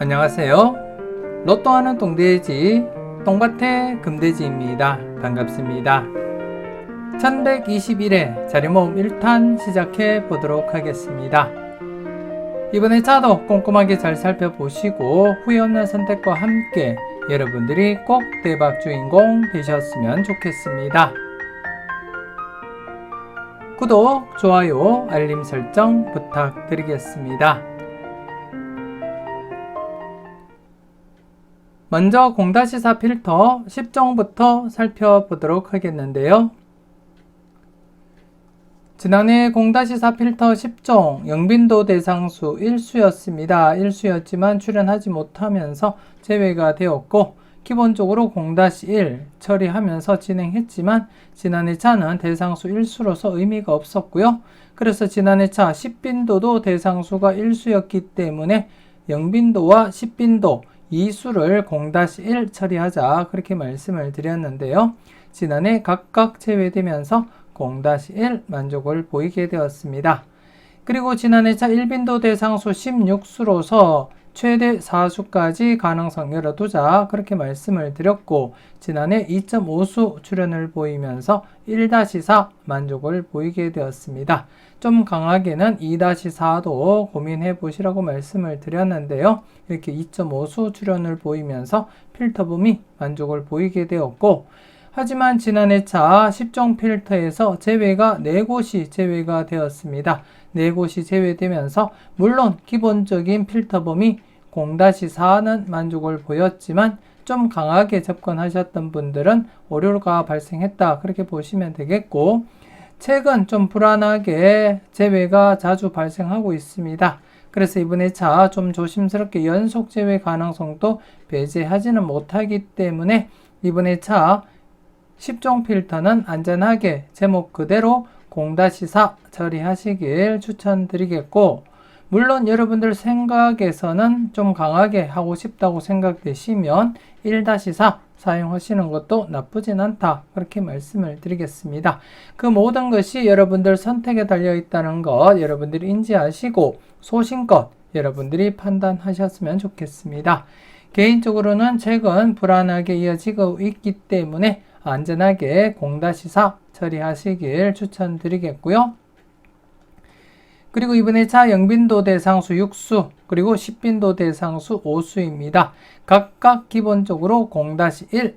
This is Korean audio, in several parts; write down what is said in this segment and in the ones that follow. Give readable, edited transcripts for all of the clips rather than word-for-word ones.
안녕하세요. 로또하는 똥돼지 똥밭의 금돼지입니다. 반갑습니다. 1121회 자리모음 1탄 시작해 보도록 하겠습니다. 이번에 차도 꼼꼼하게 잘 살펴보시고 후회 없는 선택과 함께 여러분들이 꼭 대박 주인공 되셨으면 좋겠습니다. 구독, 좋아요, 알림 설정 부탁드리겠습니다. 먼저 0-4 필터 10종부터 살펴보도록 하겠는데요. 지난해 0-4 필터 10종 영빈도 대상수 1수였습니다. 1수였지만 출연하지 못하면서 제외가 되었고 기본적으로 0-1 처리하면서 진행했지만 지난해 차는 대상수 1수로서 의미가 없었고요. 그래서 지난해 차 10빈도도 대상수가 1수였기 때문에 영빈도와 10빈도 2수를 0-1 처리하자 그렇게 말씀을 드렸는데요. 지난해 각각 제외되면서 0-1 만족을 보이게 되었습니다. 그리고 지난해 차 1빈도 대상수 16수로서 최대 4수까지 가능성 열어두자 그렇게 말씀을 드렸고 지난해 2.5수 출현을 보이면서 1-4 만족을 보이게 되었습니다. 좀 강하게는 2-4도 고민해 보시라고 말씀을 드렸는데요. 이렇게 2.5수 출현을 보이면서 필터붐이 만족을 보이게 되었고 하지만 지난해 차 10종 필터에서 제외가 4곳이 제외가 되었습니다. 4곳이 제외되면서 물론 기본적인 필터범위 0-4는 만족을 보였지만 좀 강하게 접근하셨던 분들은 오류가 발생했다 그렇게 보시면 되겠고 최근 좀 불안하게 제외가 자주 발생하고 있습니다. 그래서 이번에 차 좀 조심스럽게 연속 제외 가능성도 배제하지는 못하기 때문에 이번에 차 10종 필터는 안전하게 제목 그대로 0-4 처리하시길 추천드리겠고 물론 여러분들 생각에서는 좀 강하게 하고 싶다고 생각되시면 1-4 사용하시는 것도 나쁘진 않다 그렇게 말씀을 드리겠습니다. 그 모든 것이 여러분들 선택에 달려 있다는 것 여러분들이 인지하시고 소신껏 여러분들이 판단하셨으면 좋겠습니다. 개인적으로는 최근 불안하게 이어지고 있기 때문에 안전하게 0-4 처리하시길 추천드리겠고요. 그리고 이번에 차 영빈도 대상수 6수 그리고 10빈도 대상수 5수입니다. 각각 기본적으로 0-1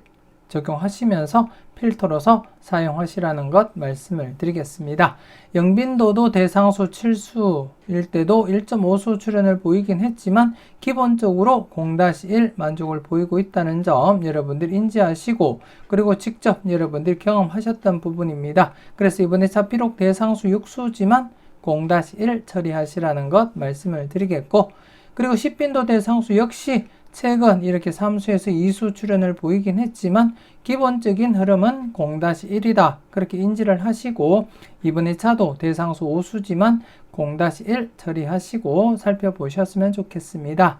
적용하시면서 필터로서 사용하시라는 것 말씀을 드리겠습니다. 영빈도도 대상수 7수일 때도 1.5수 출현을 보이긴 했지만 기본적으로 0-1 만족을 보이고 있다는 점 여러분들 인지하시고 그리고 직접 여러분들 경험하셨던 부분입니다. 그래서 이번에 차 비록 대상수 6수지만 0-1 처리하시라는 것 말씀을 드리겠고 그리고 10빈도 대상수 역시 최근 이렇게 3수에서 2수 출현을 보이긴 했지만 기본적인 흐름은 0-1이다 그렇게 인지를 하시고 이번에 차도 대상수 5수지만 0-1 처리하시고 살펴보셨으면 좋겠습니다.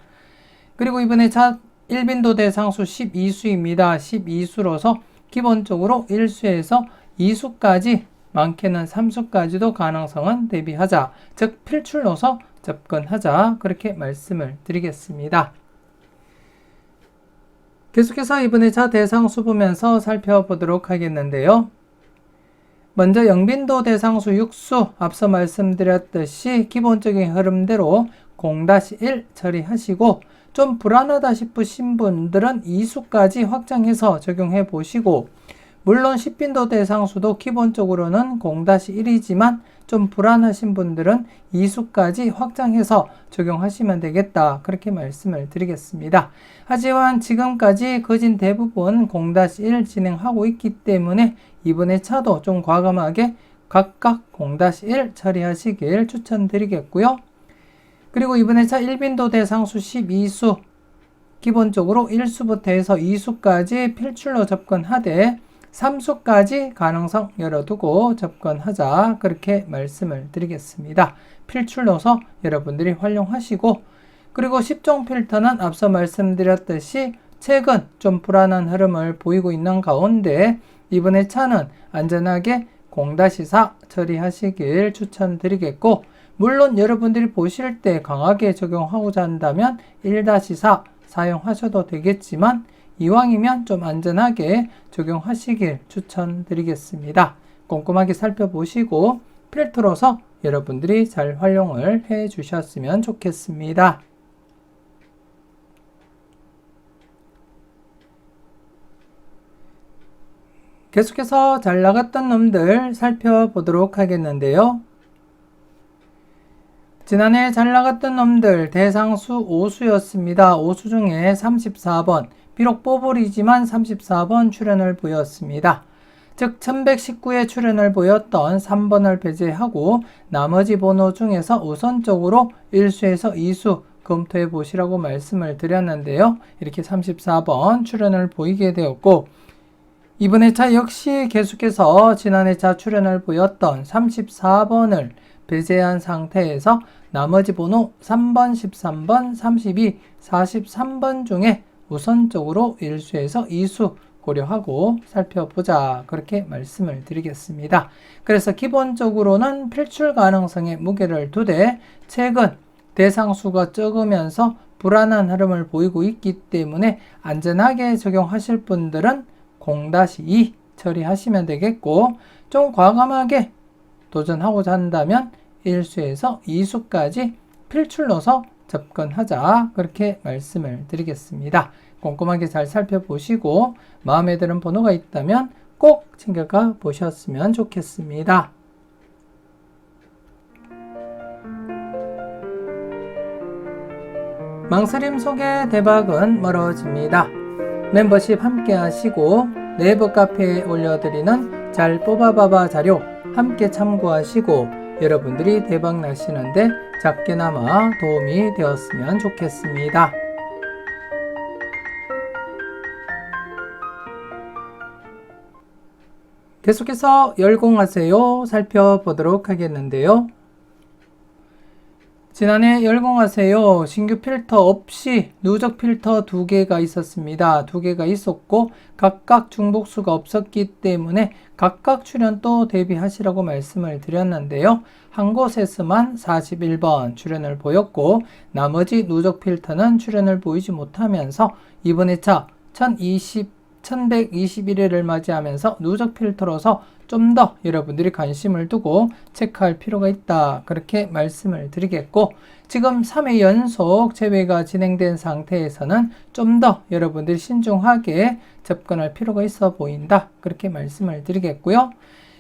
그리고 이번에 차 1빈도 대상수 12수입니다. 12수로서 기본적으로 1수에서 2수까지 많게는 3수까지도 가능성은 대비하자 즉 필출로서 접근하자 그렇게 말씀을 드리겠습니다. 계속해서 이번에 차 대상수 보면서 살펴보도록 하겠는데요. 먼저 영빈도 대상수 6수 앞서 말씀드렸듯이 기본적인 흐름대로 0-1 처리하시고 좀 불안하다 싶으신 분들은 2수까지 확장해서 적용해 보시고 물론 10빈도 대상수도 기본적으로는 0-1이지만 좀 불안하신 분들은 2수까지 확장해서 적용하시면 되겠다 그렇게 말씀을 드리겠습니다. 하지만 지금까지 거진 대부분 0-1 진행하고 있기 때문에 이번에 차도 좀 과감하게 각각 0-1 처리하시길 추천드리겠고요. 그리고 이번에 차 1빈도 대상수 12수 기본적으로 1수부터 해서 2수까지 필출로 접근하되 3수까지 가능성 열어두고 접근하자 그렇게 말씀을 드리겠습니다. 필출로서 여러분들이 활용하시고 그리고 10종 필터는 앞서 말씀드렸듯이 최근 좀 불안한 흐름을 보이고 있는 가운데 이번에 차는 안전하게 0-4 처리하시길 추천드리겠고 물론 여러분들이 보실 때 강하게 적용하고자 한다면 1-4 사용하셔도 되겠지만 이왕이면 좀 안전하게 적용하시길 추천드리겠습니다. 꼼꼼하게 살펴보시고 필터로서 여러분들이 잘 활용을 해 주셨으면 좋겠습니다. 계속해서 잘 나갔던 놈들 살펴보도록 하겠는데요. 지난해 잘 나갔던 놈들 대상수 5수였습니다. 5수 중에 34번, 비록 뽀볼이지만 34번 출연을 보였습니다. 즉 1119에 출연을 보였던 3번을 배제하고 나머지 번호 중에서 우선적으로 1수에서 2수 검토해 보시라고 말씀을 드렸는데요. 이렇게 34번 출연을 보이게 되었고, 이번 회차 역시 계속해서 지난 회차 출연을 보였던 34번을 배제한 상태에서 나머지 번호 3번, 13번, 32, 43번 중에 우선적으로 1수에서 2수 고려하고 살펴보자, 그렇게 말씀을 드리겠습니다. 그래서 기본적으로는 필출 가능성에 무게를 두되 최근 대상수가 적으면서 불안한 흐름을 보이고 있기 때문에 안전하게 적용하실 분들은 0-2 처리하시면 되겠고, 좀 과감하게 도전하고자 한다면 1수에서 2수까지 필출로서 접근하자, 그렇게 말씀을 드리겠습니다. 꼼꼼하게 잘 살펴보시고 마음에 드는 번호가 있다면 꼭 챙겨가 보셨으면 좋겠습니다. 망설임 속에 대박은 멀어집니다. 멤버십 함께 하시고 네이버 카페에 올려드리는 잘 뽑아봐봐 자료 함께 참고하시고 여러분들이 대박 나시는데 작게나마 도움이 되었으면 좋겠습니다. 계속해서 열공하세요 살펴보도록 하겠는데요. 지난해 열공하세요 신규 필터 없이 누적 필터 2개가 있었습니다. 2개가 있었고 각각 중복수가 없었기 때문에 각각 출연도 대비하시라고 말씀을 드렸는데요. 한 곳에서만 41번 출연을 보였고 나머지 누적 필터는 출연을 보이지 못하면서 이번 회차 1121회를 맞이하면서 누적 필터로서 좀 더 여러분들이 관심을 두고 체크할 필요가 있다, 그렇게 말씀을 드리겠고, 지금 3회 연속 제외가 진행된 상태에서는 좀 더 여러분들이 신중하게 접근할 필요가 있어 보인다, 그렇게 말씀을 드리겠고요.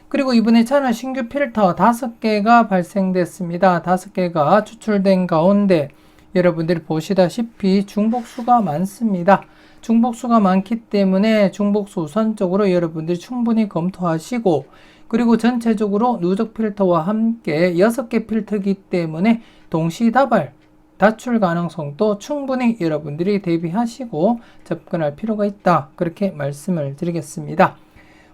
그리고 이번에 차는 신규 필터 5개가 발생됐습니다. 5개가 추출된 가운데 여러분들이 보시다시피 중복수가 많습니다. 중복수가 많기 때문에 중복수 우선적으로 여러분들이 충분히 검토하시고, 그리고 전체적으로 누적 필터와 함께 6개 필터이기 때문에 동시다발 다출 가능성도 충분히 여러분들이 대비하시고 접근할 필요가 있다, 그렇게 말씀을 드리겠습니다.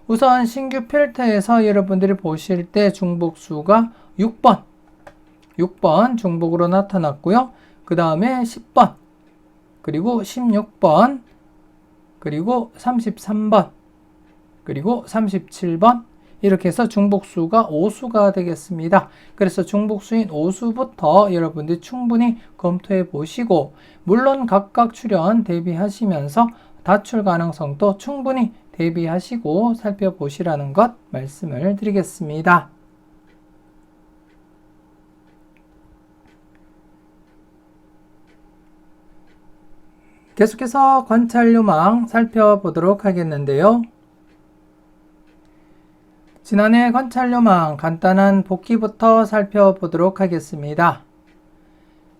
우선 신규 필터에서 여러분들이 보실 때 중복수가 6번 중복으로 나타났고요. 그 다음에 10번, 그리고 16번, 그리고 33번, 그리고 37번, 이렇게 해서 중복수가 5수가 되겠습니다. 그래서 중복수인 5수부터 여러분들이 충분히 검토해 보시고, 물론 각각 출연 대비하시면서 다출 가능성도 충분히 대비하시고 살펴보시라는 것 말씀을 드리겠습니다. 계속해서 관찰요망 살펴보도록 하겠는데요. 지난해 관찰요망 간단한 복기부터 살펴보도록 하겠습니다.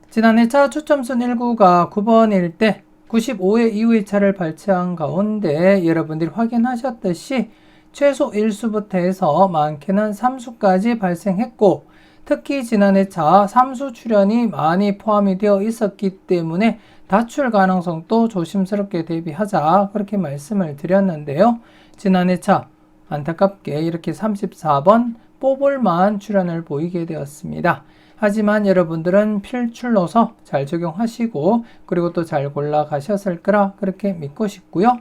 지난해 차 추첨순 1구가 9번일 때 95회 이후의 차를 발췌한 가운데 여러분들이 확인하셨듯이 최소 1수부터 해서 많게는 3수까지 발생했고, 특히 지난해 차 3수 출연이 많이 포함이 되어 있었기 때문에 다출 가능성도 조심스럽게 대비하자, 그렇게 말씀을 드렸는데요. 지난해 차 안타깝게 이렇게 34번 뽀볼만 출연을 보이게 되었습니다. 하지만 여러분들은 필출로서 잘 적용하시고 그리고 또 잘 골라 가셨을 거라 그렇게 믿고 싶고요.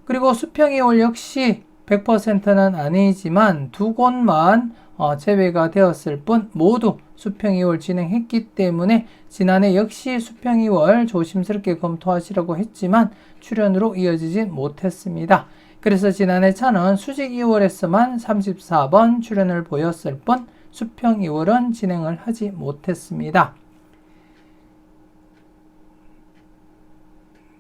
그리고 수평이올 역시 100%는 아니지만 두 곳만 제외가 되었을 뿐 모두 수평 2월 진행했기 때문에 지난해 역시 수평 2월 조심스럽게 검토하시라고 했지만 출연으로 이어지지 못했습니다. 그래서 지난해 차는 수직 2월에서만 34번 출연을 보였을 뿐 수평 2월은 진행을 하지 못했습니다.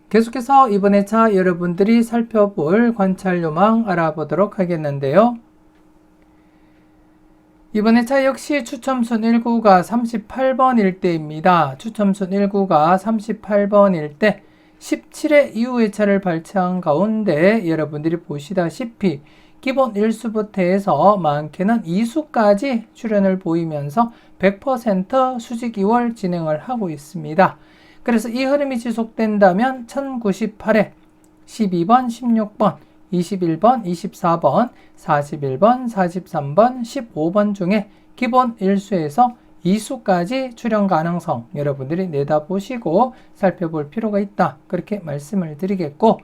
계속해서 이번에 차 여러분들이 살펴볼 관찰 요망 알아보도록 하겠는데요. 이번에 차 역시 추첨순 1구가 38번일 때입니다. 추첨순 1구가 38번일 때 17회 이후의 차를 발췌한 가운데 여러분들이 보시다시피 기본 1수부터 해서 많게는 2수까지 출연을 보이면서 100% 수직 2월 진행을 하고 있습니다. 그래서 이 흐름이 지속된다면 1098회, 12번, 16번, 21번, 24번, 41번, 43번, 15번 중에 기본 1수에서 2수까지 출연 가능성 여러분들이 내다보시고 살펴볼 필요가 있다. 그렇게 말씀을 드리겠고,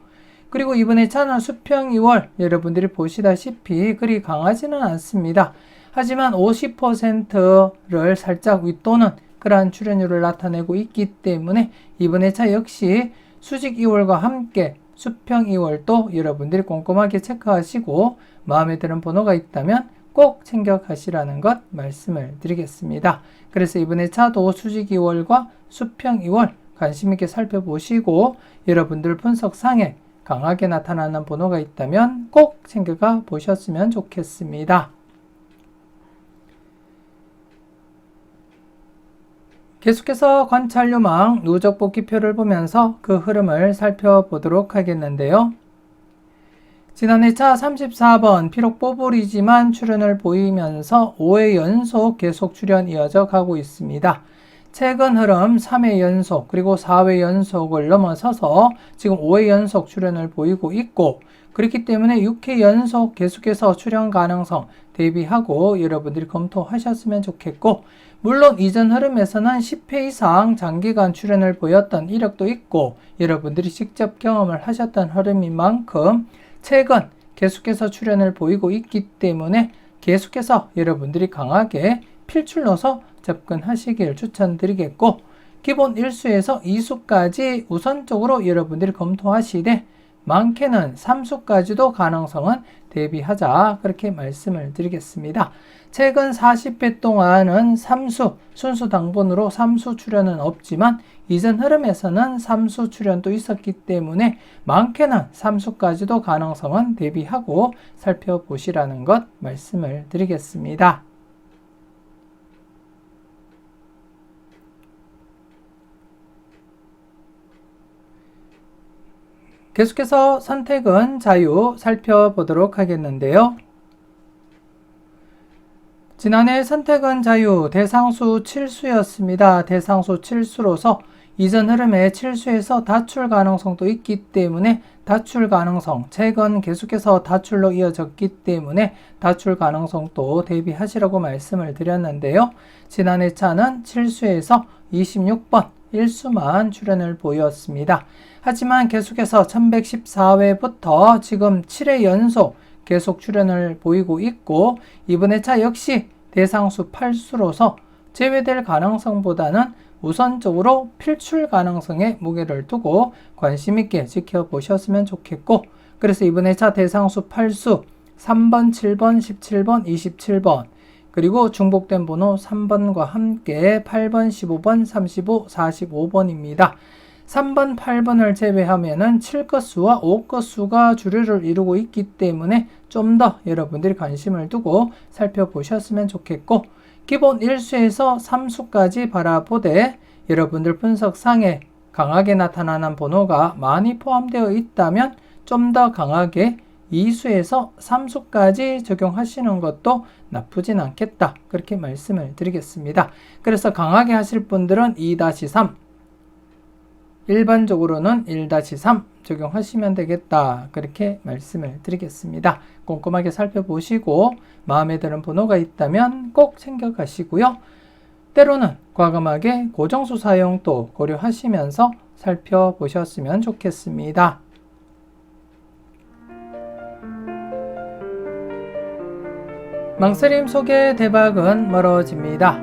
그리고 이번에 차는 수평 2월 여러분들이 보시다시피 그리 강하지는 않습니다. 하지만 50%를 살짝 윗도는 그러한 출연율을 나타내고 있기 때문에 이번에 차 역시 수직 2월과 함께 수평 2월도 여러분들이 꼼꼼하게 체크하시고 마음에 드는 번호가 있다면 꼭 챙겨 가시라는 것 말씀을 드리겠습니다. 그래서 이번에 차도 수직 2월과 수평 2월 관심 있게 살펴보시고 여러분들 분석상에 강하게 나타나는 번호가 있다면 꼭 챙겨가 보셨으면 좋겠습니다. 계속해서 관찰 요망 누적 복귀표를 보면서 그 흐름을 살펴보도록 하겠는데요. 지난해 차 34번 비록 뽀볼이지만 출연을 보이면서 5회 연속 계속 출연 이어져 가고 있습니다. 최근 흐름 3회 연속 그리고 4회 연속을 넘어서서 지금 5회 연속 출연을 보이고 있고, 그렇기 때문에 6회 연속 계속해서 출연 가능성 대비하고 여러분들이 검토하셨으면 좋겠고, 물론 이전 흐름에서는 10회 이상 장기간 출연을 보였던 이력도 있고 여러분들이 직접 경험을 하셨던 흐름인 만큼 최근 계속해서 출연을 보이고 있기 때문에 계속해서 여러분들이 강하게 필출로서 접근하시길 추천드리겠고, 기본 1수에서 2수까지 우선적으로 여러분들이 검토하시되 많게는 3수까지도 가능성은 대비하자 그렇게 말씀을 드리겠습니다. 최근 40회 동안은 3수 순수 당분으로 3수 출연은 없지만 이전 흐름에서는 3수 출연도 있었기 때문에 많게는 3수까지도 가능성은 대비하고 살펴보시라는 것 말씀을 드리겠습니다. 계속해서 선택은 자유 살펴보도록 하겠는데요. 지난해 선택은 자유 대상수 7수였습니다. 대상수 7수로서 이전 흐름에 7수에서 다출 가능성도 있기 때문에 다출 가능성, 최근 계속해서 다출로 이어졌기 때문에 다출 가능성도 대비하시라고 말씀을 드렸는데요. 지난해 차는 7수에서 26번 1수만 출연을 보였습니다. 하지만 계속해서 1114회부터 지금 7회 연속 계속 출연을 보이고 있고, 이번에 차 역시 대상수 8수로서 제외될 가능성보다는 우선적으로 필출 가능성에 무게를 두고 관심 있게 지켜보셨으면 좋겠고, 그래서 이번에 차 대상수 8수 3번, 7번, 17번, 27번 그리고 중복된 번호 3번과 함께 8번, 15번, 35, 45번입니다. 3번, 8번을 제외하면은 7것수와 5것수가 주류를 이루고 있기 때문에 좀 더 여러분들이 관심을 두고 살펴보셨으면 좋겠고, 기본 1수에서 3수까지 바라보되 여러분들 분석상에 강하게 나타나는 번호가 많이 포함되어 있다면 좀 더 강하게 2수에서 3수까지 적용하시는 것도 나쁘진 않겠다 그렇게 말씀을 드리겠습니다. 그래서 강하게 하실 분들은 2-3, 일반적으로는 1-3 적용하시면 되겠다 그렇게 말씀을 드리겠습니다. 꼼꼼하게 살펴보시고 마음에 드는 번호가 있다면 꼭 챙겨가시고요. 때로는 과감하게 고정수 사용도 고려하시면서 살펴보셨으면 좋겠습니다. 망설임 속에 대박은 멀어집니다.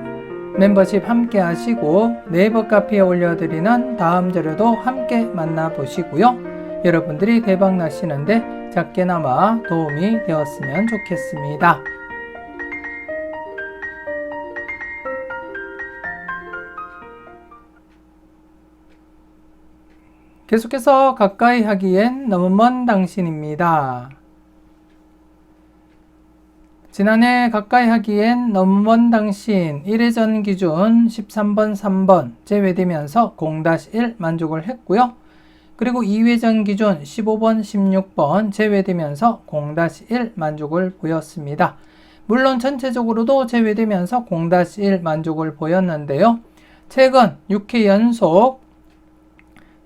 멤버십 함께 하시고 네이버 카페에 올려드리는 다음 자료도 함께 만나보시고요. 여러분들이 대박 나시는데 작게나마 도움이 되었으면 좋겠습니다. 계속해서 가까이 하기엔 너무 먼 당신입니다. 지난해 가까이 하기엔 너무 먼 당신 1회전 기준 13번 3번 제외되면서 0-1 만족을 했고요. 그리고 2회전 기준 15번 16번 제외되면서 0-1 만족을 보였습니다. 물론 전체적으로도 제외되면서 0-1 만족을 보였는데요. 최근 6회 연속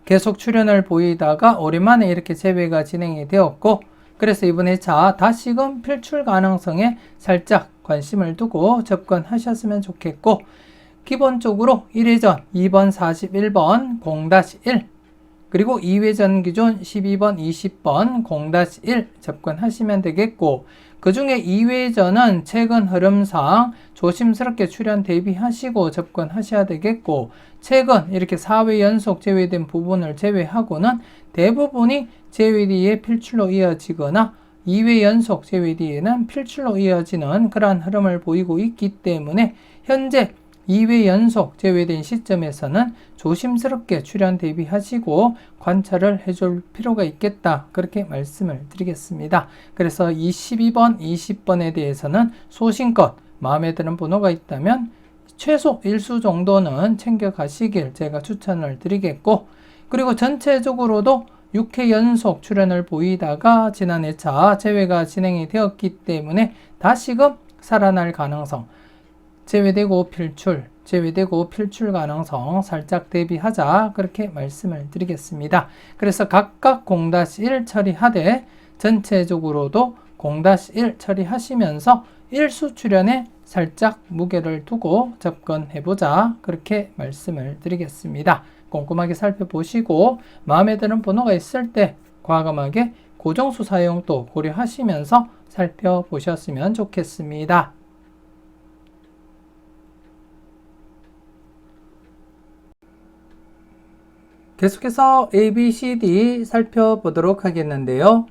계속 출현을 보이다가 오랜만에 이렇게 제외가 진행이 되었고, 그래서 이번 회차 다시금 필출 가능성에 살짝 관심을 두고 접근하셨으면 좋겠고, 기본적으로 1회전 2번 41번 0-1 그리고 2회전 기준 12번 20번 0-1 접근하시면 되겠고, 그 중에 2회전은 최근 흐름상 조심스럽게 출현 대비하시고 접근하셔야 되겠고, 최근 이렇게 4회 연속 제외된 부분을 제외하고는 대부분이 제외 뒤에 필출로 이어지거나 2회 연속 제외 뒤에는 필출로 이어지는 그러한 흐름을 보이고 있기 때문에 현재 2회 연속 제외된 시점에서는 조심스럽게 출현 대비하시고 관찰을 해줄 필요가 있겠다, 그렇게 말씀을 드리겠습니다. 그래서 22번, 20번에 대해서는 소신껏 마음에 드는 번호가 있다면 최소 1수 정도는 챙겨가시길 제가 추천을 드리겠고, 그리고 전체적으로도 6회 연속 출현을 보이다가 지난 회차 제외가 진행이 되었기 때문에 다시금 살아날 가능성, 제외되고 필출 가능성 살짝 대비하자, 그렇게 말씀을 드리겠습니다. 그래서 각각 0-1 처리하되 전체적으로도 0-1 처리하시면서 1수 출현에 살짝 무게를 두고 접근해보자, 그렇게 말씀을 드리겠습니다. 꼼꼼하게 살펴보시고 마음에 드는 번호가 있을 때 과감하게 고정수 사용도 고려하시면서 살펴보셨으면 좋겠습니다. 계속해서 ABCD 살펴보도록 하겠는데요.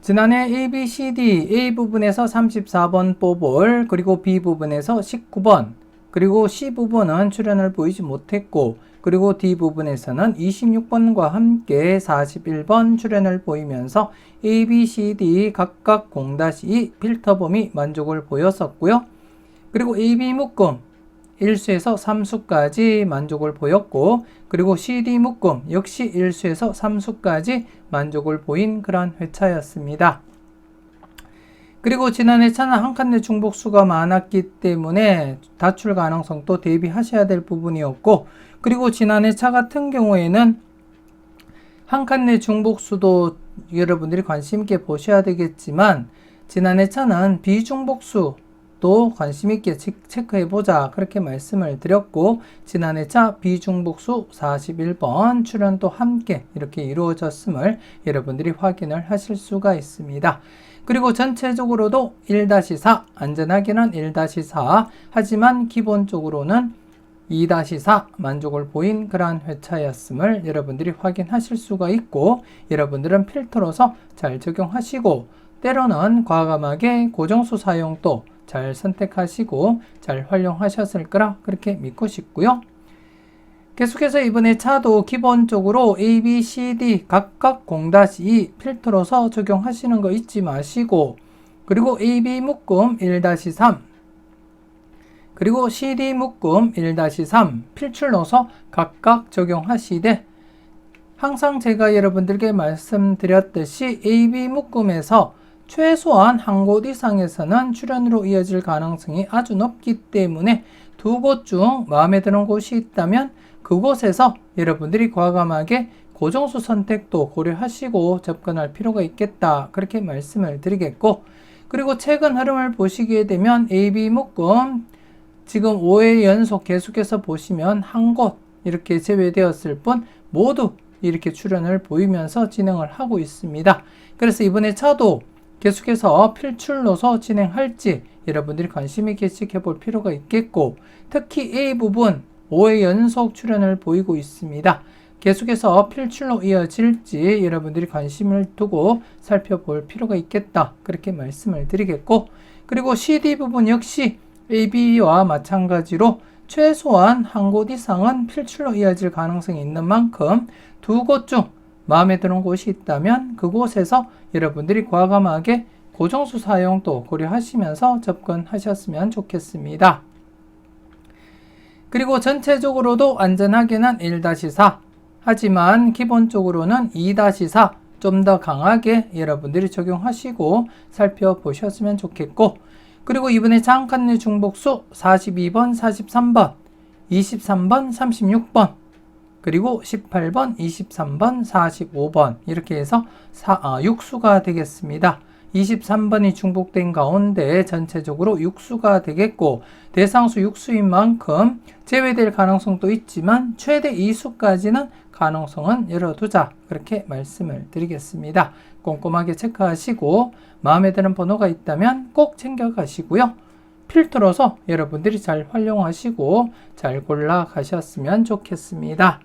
지난해 ABCD A 부분에서 34번 뽑을, 그리고 B 부분에서 19번, 그리고 C 부분은 출현을 보이지 못했고, 그리고 D 부분에서는 26번과 함께 41번 출현을 보이면서 ABCD 각각 0-2 필터 범위 만족을 보였었고요. 그리고 AB 묶음 1수에서 3수까지 만족을 보였고, 그리고 CD 묶음 역시 1수에서 3수까지 만족을 보인 그런 회차였습니다. 그리고 지난 회차는 한 칸 내 중복수가 많았기 때문에 다출 가능성도 대비하셔야 될 부분이었고, 그리고 지난 회차 같은 경우에는 한 칸 내 중복수도 여러분들이 관심 있게 보셔야 되겠지만, 지난 회차는 비중복수 또 관심 있게 체크해보자, 그렇게 말씀을 드렸고, 지난 회차 비중복수 41번 출현도 함께 이렇게 이루어졌음을 여러분들이 확인을 하실 수가 있습니다. 그리고 전체적으로도 1-4, 안전하게는 1-4, 하지만 기본적으로는 2-4 만족을 보인 그러한 회차였음을 여러분들이 확인하실 수가 있고, 여러분들은 필터로서 잘 적용하시고, 때로는 과감하게 고정수 사용도 잘 선택하시고 잘 활용하셨을 거라 그렇게 믿고 싶고요. 계속해서 이번 회차도 기본적으로 A, B, C, D 각각 0-2 필터로서 적용하시는 거 잊지 마시고, 그리고 A, B 묶음 1-3 그리고 C, D 묶음 1-3 필출로서 각각 적용하시되, 항상 제가 여러분들께 말씀드렸듯이 A, B 묶음에서 최소한 한 곳 이상에서는 출현으로 이어질 가능성이 아주 높기 때문에 두 곳 중 마음에 드는 곳이 있다면 그곳에서 여러분들이 과감하게 고정수 선택도 고려하시고 접근할 필요가 있겠다, 그렇게 말씀을 드리겠고, 그리고 최근 흐름을 보시게 되면 AB 묶음 지금 5회 연속 계속해서 보시면 한 곳 이렇게 제외되었을 뿐 모두 이렇게 출현을 보이면서 진행을 하고 있습니다. 그래서 이번에 차도 계속해서 필출로서 진행할지 여러분들이 관심 있게 지켜볼 필요가 있겠고, 특히 A 부분 5회 연속 출현을 보이고 있습니다. 계속해서 필출로 이어질지 여러분들이 관심을 두고 살펴볼 필요가 있겠다, 그렇게 말씀을 드리겠고, 그리고 CD 부분 역시 AB와 마찬가지로 최소한 한 곳 이상은 필출로 이어질 가능성이 있는 만큼 두 곳 중 마음에 드는 곳이 있다면 그곳에서 여러분들이 과감하게 고정수 사용도 고려하시면서 접근하셨으면 좋겠습니다. 그리고 전체적으로도 안전하게는 1-4, 하지만 기본적으로는 2-4 좀 더 강하게 여러분들이 적용하시고 살펴보셨으면 좋겠고, 그리고 이번에 장칸내 중복수 42번, 43번, 23번, 36번, 그리고 18번, 23번, 45번 이렇게 해서 6수가 되겠습니다. 23번이 중복된 가운데 전체적으로 6수가 되겠고, 대상수 6수인 만큼 제외될 가능성도 있지만 최대 2수까지는 가능성은 열어두자, 그렇게 말씀을 드리겠습니다. 꼼꼼하게 체크하시고 마음에 드는 번호가 있다면 꼭 챙겨가시고요. 필터로서 여러분들이 잘 활용하시고 잘 골라 가셨으면 좋겠습니다.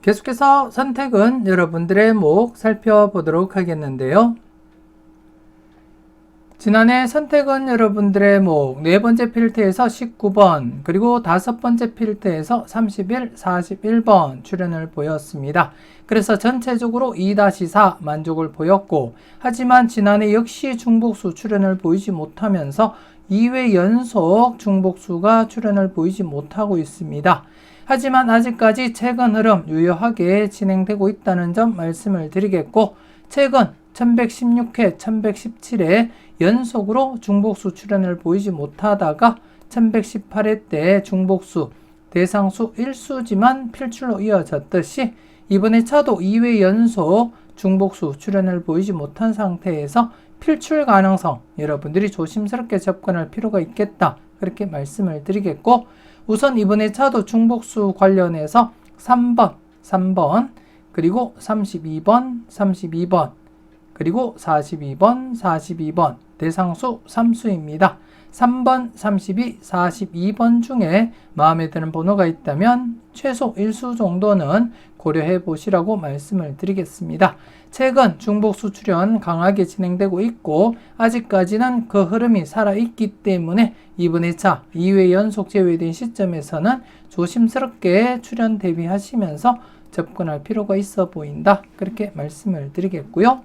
계속해서 선택은 여러분들의 목 살펴보도록 하겠는데요. 지난해 선택은 여러분들의 목 4번째 필터에서 19번, 그리고 5번째 필터에서 31, 41번 출현을 보였습니다. 그래서 전체적으로 2-4 만족을 보였고, 하지만 지난해 역시 중복수 출현을 보이지 못하면서 2회 연속 중복수가 출현을 보이지 못하고 있습니다. 하지만 아직까지 최근 흐름 유효하게 진행되고 있다는 점 말씀을 드리겠고, 최근 1116회, 1117회 연속으로 중복수 출현을 보이지 못하다가 1118회 때 중복수, 대상수 1수지만 필출로 이어졌듯이 이번에 차도 2회 연속 중복수 출현을 보이지 못한 상태에서 필출 가능성 여러분들이 조심스럽게 접근할 필요가 있겠다, 그렇게 말씀을 드리겠고, 우선 이번에 차도 중복수 관련해서 3번, 그리고 32번, 그리고 42번 대상수 3수입니다. 3번, 32, 42번 중에 마음에 드는 번호가 있다면 최소 1수 정도는 고려해 보시라고 말씀을 드리겠습니다. 최근 중복수 출현 강하게 진행되고 있고, 아직까지는 그 흐름이 살아있기 때문에 이번에 차 2회 연속 제외된 시점에서는 조심스럽게 출현 대비하시면서 접근할 필요가 있어 보인다, 그렇게 말씀을 드리겠고요.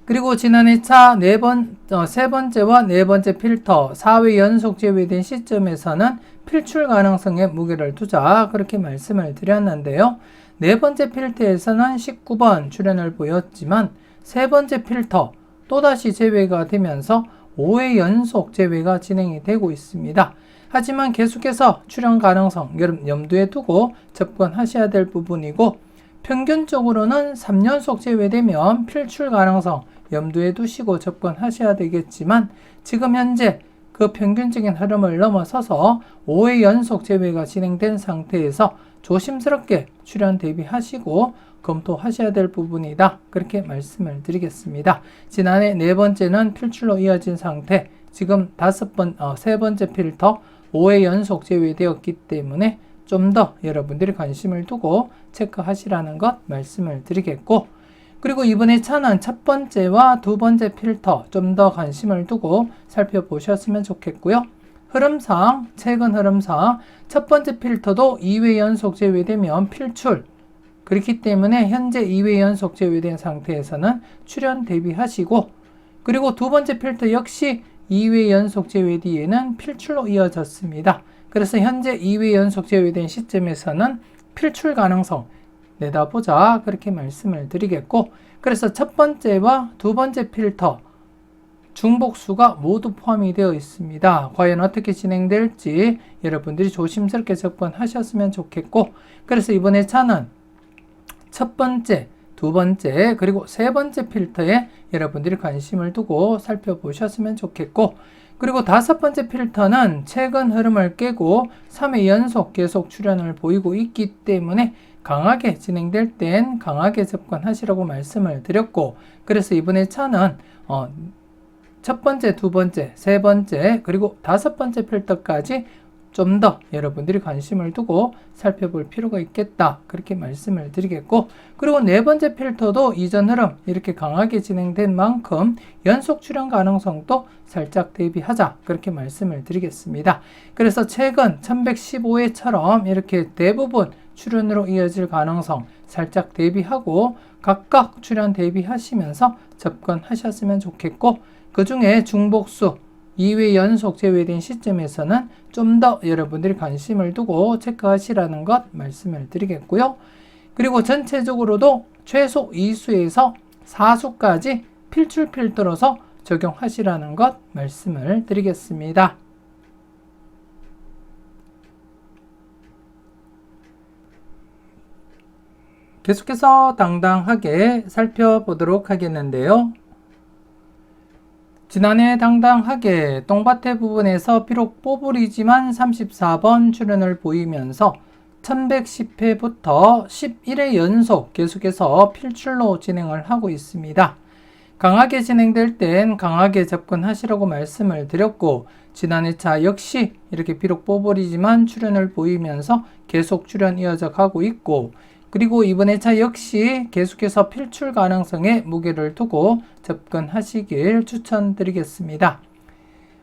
그리고 지난해 차 3번째와 4번째 필터 4회 연속 제외된 시점에서는 필출 가능성에 무게를 두자, 그렇게 말씀을 드렸는데요. 4번째 필터에서는 19번 출현을 보였지만 3번째 필터 또다시 제외가 되면서 5회 연속 제외가 진행이 되고 있습니다. 하지만 계속해서 출현 가능성 염두에 두고 접근하셔야 될 부분이고, 평균적으로는 3연속 제외되면 필출 가능성 염두에 두시고 접근하셔야 되겠지만, 지금 현재 그 평균적인 흐름을 넘어서서 5회 연속 제외가 진행된 상태에서 조심스럽게 출현 대비하시고 검토하셔야 될 부분이다, 그렇게 말씀을 드리겠습니다. 지난해 4번째는 필출로 이어진 상태, 지금 3번째 필터 5회 연속 제외되었기 때문에 좀 더 여러분들이 관심을 두고 체크하시라는 것 말씀을 드리겠고, 그리고 이번에 차는 첫 번째와 두 번째 필터 좀 더 관심을 두고 살펴보셨으면 좋겠고요. 흐름상, 최근 흐름상 첫 번째 필터도 2회 연속 제외되면 필출, 그렇기 때문에 현재 2회 연속 제외된 상태에서는 출현 대비하시고, 그리고 두 번째 필터 역시 2회 연속 제외 뒤에는 필출로 이어졌습니다. 그래서 현재 2회 연속 제외된 시점에서는 필출 가능성 내다보자, 그렇게 말씀을 드리겠고, 그래서 첫 번째와 두 번째 필터 중복수가 모두 포함이 되어 있습니다. 과연 어떻게 진행될지 여러분들이 조심스럽게 접근하셨으면 좋겠고, 그래서 이번에 차는 첫 번째, 두 번째, 그리고 세 번째 필터에 여러분들이 관심을 두고 살펴보셨으면 좋겠고, 그리고 5번째 필터는 최근 흐름을 깨고 3회 연속 계속 출현을 보이고 있기 때문에 강하게 진행될 땐 강하게 접근하시라고 말씀을 드렸고, 그래서 이번에 차는 첫 번째, 두 번째, 세 번째, 그리고 5번째 필터까지 좀 더 여러분들이 관심을 두고 살펴볼 필요가 있겠다, 그렇게 말씀을 드리겠고, 그리고 4번째 필터도 이전 흐름 이렇게 강하게 진행된 만큼 연속 출현 가능성도 살짝 대비하자, 그렇게 말씀을 드리겠습니다. 그래서 최근 1115회처럼 이렇게 대부분 출현으로 이어질 가능성 살짝 대비하고 각각 출현 대비하시면서 접근하셨으면 좋겠고, 그 중에 중복수 2회 연속 제외된 시점에서는 좀 더 여러분들이 관심을 두고 체크하시라는 것 말씀을 드리겠고요. 그리고 전체적으로도 최소 2수에서 4수까지 필출 필터로서 적용하시라는 것 말씀을 드리겠습니다. 계속해서 당당하게 살펴보도록 하겠는데요. 지난해 당당하게 똥밭의 부분에서 비록 뽀글이지만 34번 출현을 보이면서 1110회부터 11회 연속 계속해서 필출로 진행을 하고 있습니다. 강하게 진행될 땐 강하게 접근하시라고 말씀을 드렸고, 지난해 차 역시 이렇게 비록 뽀글이지만 출현을 보이면서 계속 출현 이어져 가고 있고, 그리고 이번에 차 역시 계속해서 필출 가능성에 무게를 두고 접근하시길 추천드리겠습니다.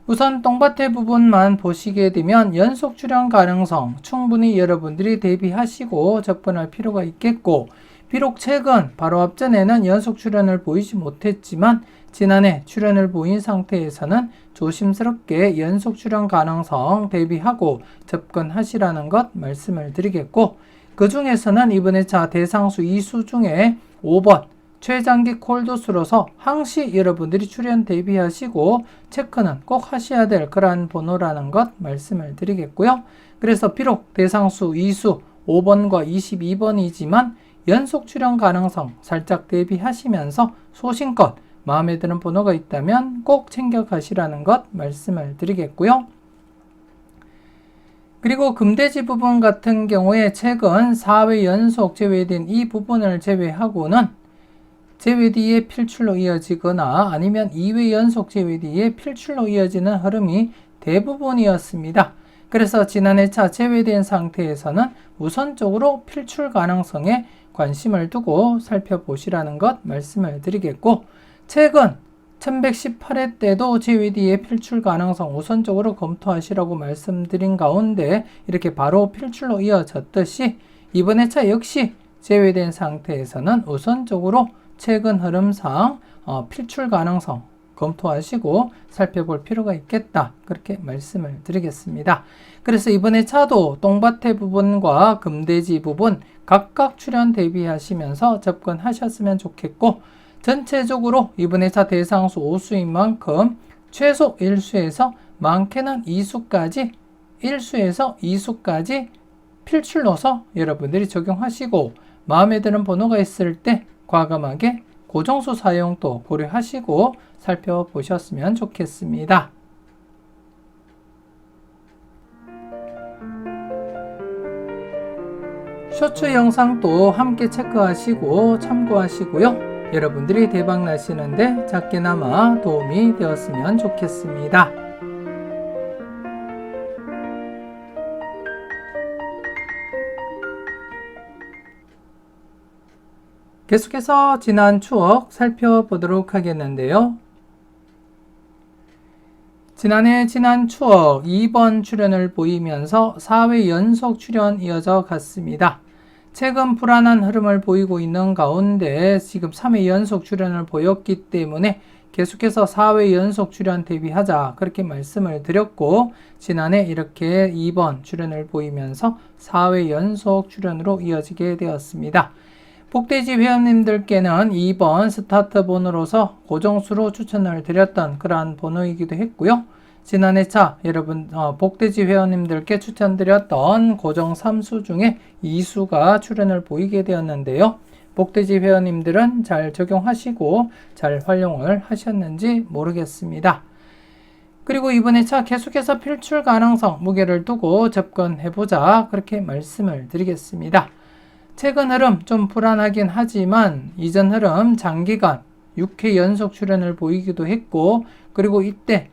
우선 똥밭의 부분만 보시게 되면 연속 출현 가능성 충분히 여러분들이 대비하시고 접근할 필요가 있겠고, 비록 최근 바로 앞전에는 연속 출현을 보이지 못했지만 지난해 출현을 보인 상태에서는 조심스럽게 연속 출현 가능성 대비하고 접근하시라는 것 말씀을 드리겠고, 그 중에서는 이번에 차 대상수 2수 중에 5번 최장기 콜도수로서 항시 여러분들이 출현 대비하시고 체크는 꼭 하셔야 될 그러한 번호라는 것 말씀을 드리겠고요. 그래서 비록 대상수 2수 5번과 22번이지만 연속 출현 가능성 살짝 대비하시면서 소신껏 마음에 드는 번호가 있다면 꼭 챙겨 가시라는 것 말씀을 드리겠고요. 그리고 금돼지 부분 같은 경우에 최근 4회 연속 제외된 이 부분을 제외하고는 제외 뒤에 필출로 이어지거나 아니면 2회 연속 제외 뒤에 필출로 이어지는 흐름이 대부분이었습니다. 그래서 지난해 차 제외된 상태에서는 우선적으로 필출 가능성에 관심을 두고 살펴보시라는 것 말씀을 드리겠고, 최근 1118회 때도 제외 뒤에 필출 가능성 우선적으로 검토하시라고 말씀드린 가운데 이렇게 바로 필출로 이어졌듯이 이번에 차 역시 제외된 상태에서는 우선적으로 최근 흐름상 필출 가능성 검토하시고 살펴볼 필요가 있겠다, 그렇게 말씀을 드리겠습니다. 그래서 이번에 차도 똥밭의 부분과 금돼지 부분 각각 출현 대비하시면서 접근하셨으면 좋겠고, 전체적으로 이번에 차 대상수 5수인 만큼 최소 1수에서 많게는 2수까지 1수에서 2수까지 필출로서 여러분들이 적용하시고, 마음에 드는 번호가 있을 때 과감하게 고정수 사용도 고려하시고 살펴보셨으면 좋겠습니다. 쇼츠 영상도 함께 체크하시고 참고하시고요. 여러분들이 대박 나시는데 작게나마 도움이 되었으면 좋겠습니다. 계속해서 지난 추억 살펴보도록 하겠는데요. 지난해 지난 추억 2번 출현을 보이면서 4회 연속 출현 이어져 갔습니다. 최근 불안한 흐름을 보이고 있는 가운데 지금 3회 연속 출현을 보였기 때문에 계속해서 4회 연속 출현 대비하자, 그렇게 말씀을 드렸고, 지난해 이렇게 2번 출현을 보이면서 4회 연속 출현으로 이어지게 되었습니다. 복돼지 회원님들께는 2번 스타트 번호로서 고정수로 추천을 드렸던 그러한 번호이기도 했고요. 지난해 차 여러분 복돼지 회원님들께 추천드렸던 고정 3수 중에 2수가 출현을 보이게 되었는데요. 복돼지 회원님들은 잘 적용하시고 잘 활용을 하셨는지 모르겠습니다. 그리고 이번에 차 계속해서 필출 가능성 무게를 두고 접근해보자, 그렇게 말씀을 드리겠습니다. 최근 흐름 좀 불안하긴 하지만 이전 흐름 장기간 6회 연속 출현을 보이기도 했고, 그리고 이때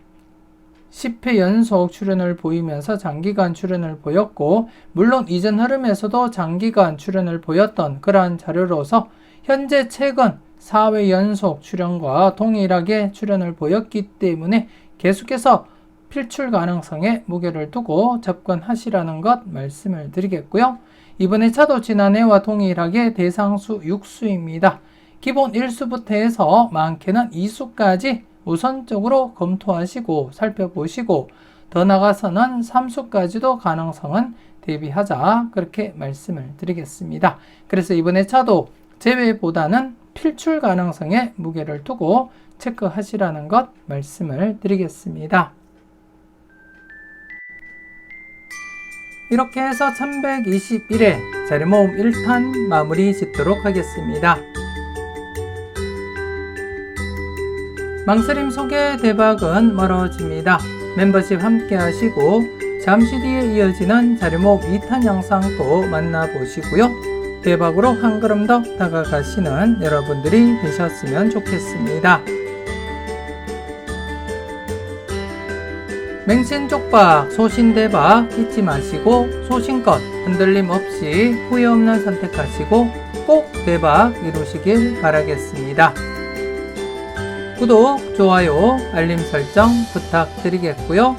10회 연속 출현을 보이면서 장기간 출현을 보였고, 물론 이전 흐름에서도 장기간 출현을 보였던 그러한 자료로서 현재 최근 4회 연속 출현과 동일하게 출현을 보였기 때문에 계속해서 필출 가능성에 무게를 두고 접근하시라는 것 말씀을 드리겠고요. 이번에 차도 지난해와 동일하게 대상수 6수입니다. 기본 1수부터 해서 많게는 2수까지 우선적으로 검토하시고 살펴보시고, 더 나아가서는 3수까지도 가능성은 대비하자, 그렇게 말씀을 드리겠습니다. 그래서 이번에 차도 제외보다는 필출 가능성에 무게를 두고 체크하시라는 것 말씀을 드리겠습니다. 이렇게 해서 1121회 자리모음 1탄 마무리 짓도록 하겠습니다. 망설임 속에 대박은 멀어집니다. 멤버십 함께 하시고 잠시 뒤에 이어지는 자리모음 2탄 영상도 만나보시고요. 대박으로 한 걸음 더 다가가시는 여러분들이 되셨으면 좋겠습니다. 맹신쪽박 소신대박 잊지 마시고 소신껏 흔들림 없이 후회 없는 선택하시고 꼭 대박 이루시길 바라겠습니다. 구독, 좋아요, 알림 설정 부탁드리겠고요.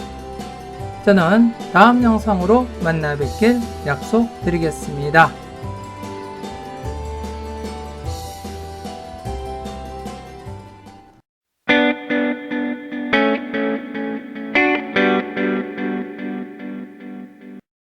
저는 다음 영상으로 만나 뵙길 약속드리겠습니다.